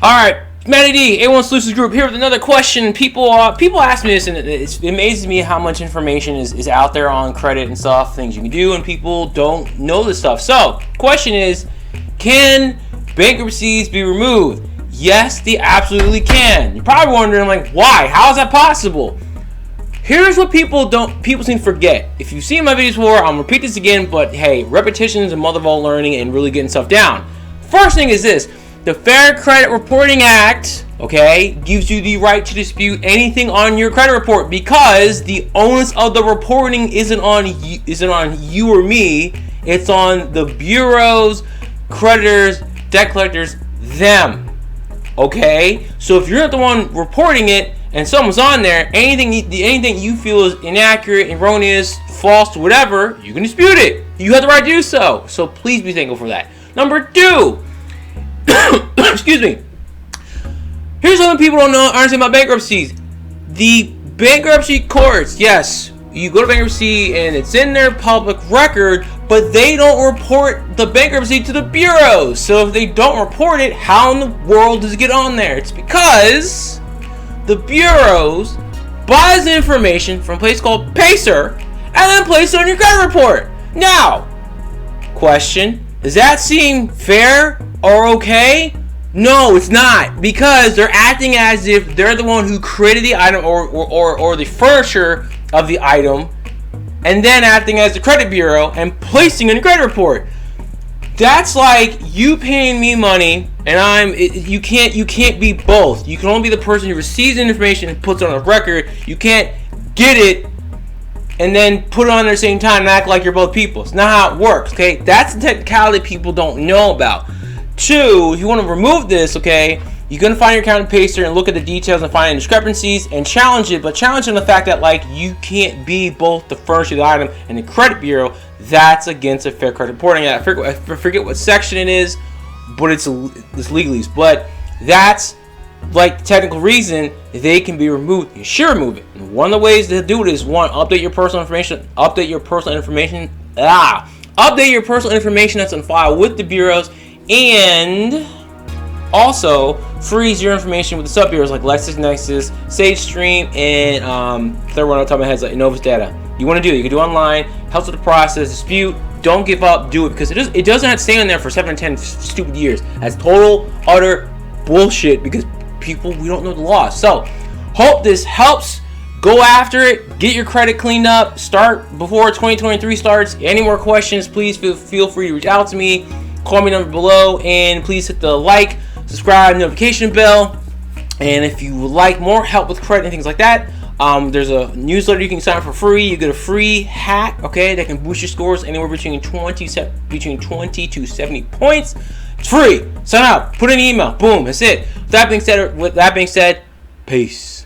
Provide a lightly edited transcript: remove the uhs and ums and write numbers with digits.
All right, Matty D, A1 Solutions Group here with another question. People ask me this, and it amazes me how much information is out there on credit and stuff, things you can do, and people don't know this stuff. So, question is, can bankruptcies be removed? Yes, they absolutely can. You're probably wondering, like, why? How is that possible? Here's what people seem to forget. If you've seen my videos before, I'm gonna repeat this again, but hey, repetition is the mother of all learning and really getting stuff down. First thing is this. The Fair Credit Reporting Act, okay, gives you the right to dispute anything on your credit report because the onus of the reporting isn't on you or me. It's on the bureaus, creditors, debt collectors, them. Okay? So if you're not the one reporting it and someone's on there, anything you feel is inaccurate, erroneous, false, whatever, you can dispute it. You have the right to do so. So please be thankful for that. Number 2. Excuse me. Here's something people don't understand about bankruptcies. The bankruptcy courts, yes, you go to bankruptcy and it's in their public record, but they don't report the bankruptcy to the bureaus. So if they don't report it, how in the world does it get on there? It's because the bureaus buys the information from a place called Pacer and then place it on your credit report. Now, question, does that seem fair or okay? No, it's not, because they're acting as if they're the one who created the item or the furniture of the item, and then acting as the credit bureau and placing in a credit report. That's like you paying me money and you can't be both. You can only be the person who receives the information and puts it on a record. You can't get it and then put it on at the same time and act like you're both people. It's not how it works, okay? That's the technicality people don't know about. 2, if you want to remove this, okay, you're going to find your account in Pacer and look at the details and find discrepancies and challenge it, but challenge on the fact that, like, you can't be both the furniture of the item and the credit bureau. That's against the Fair Credit Reporting Act. I forget what section it is, but it's legalese. But that's, like, technical reason they can be removed. You should remove it. And one of the ways to do it is, 1, update your personal information. Update your personal information that's on file with the bureaus. And also freeze your information with the sub bureaus like LexisNexis, SageStream, and third one on top of my head is like Novus Data. You want to do it. You can do it online. Helps with the process. Dispute. Don't give up. Do it, because it doesn't have to stay on there for 7 or 10 stupid years. That's total utter bullshit, because we don't know the law. So hope this helps. Go after it. Get your credit cleaned up. Start before 2023 starts. Any more questions, please feel free to reach out to me. Call me number below, and please hit the like, subscribe, notification bell. And if you would like more help with credit and things like that, there's a newsletter you can sign up for free. You get a free hack, okay, that can boost your scores anywhere between 20 to 70 points. It's free. Sign up. Put in an email. Boom. That's it. With that being said, peace.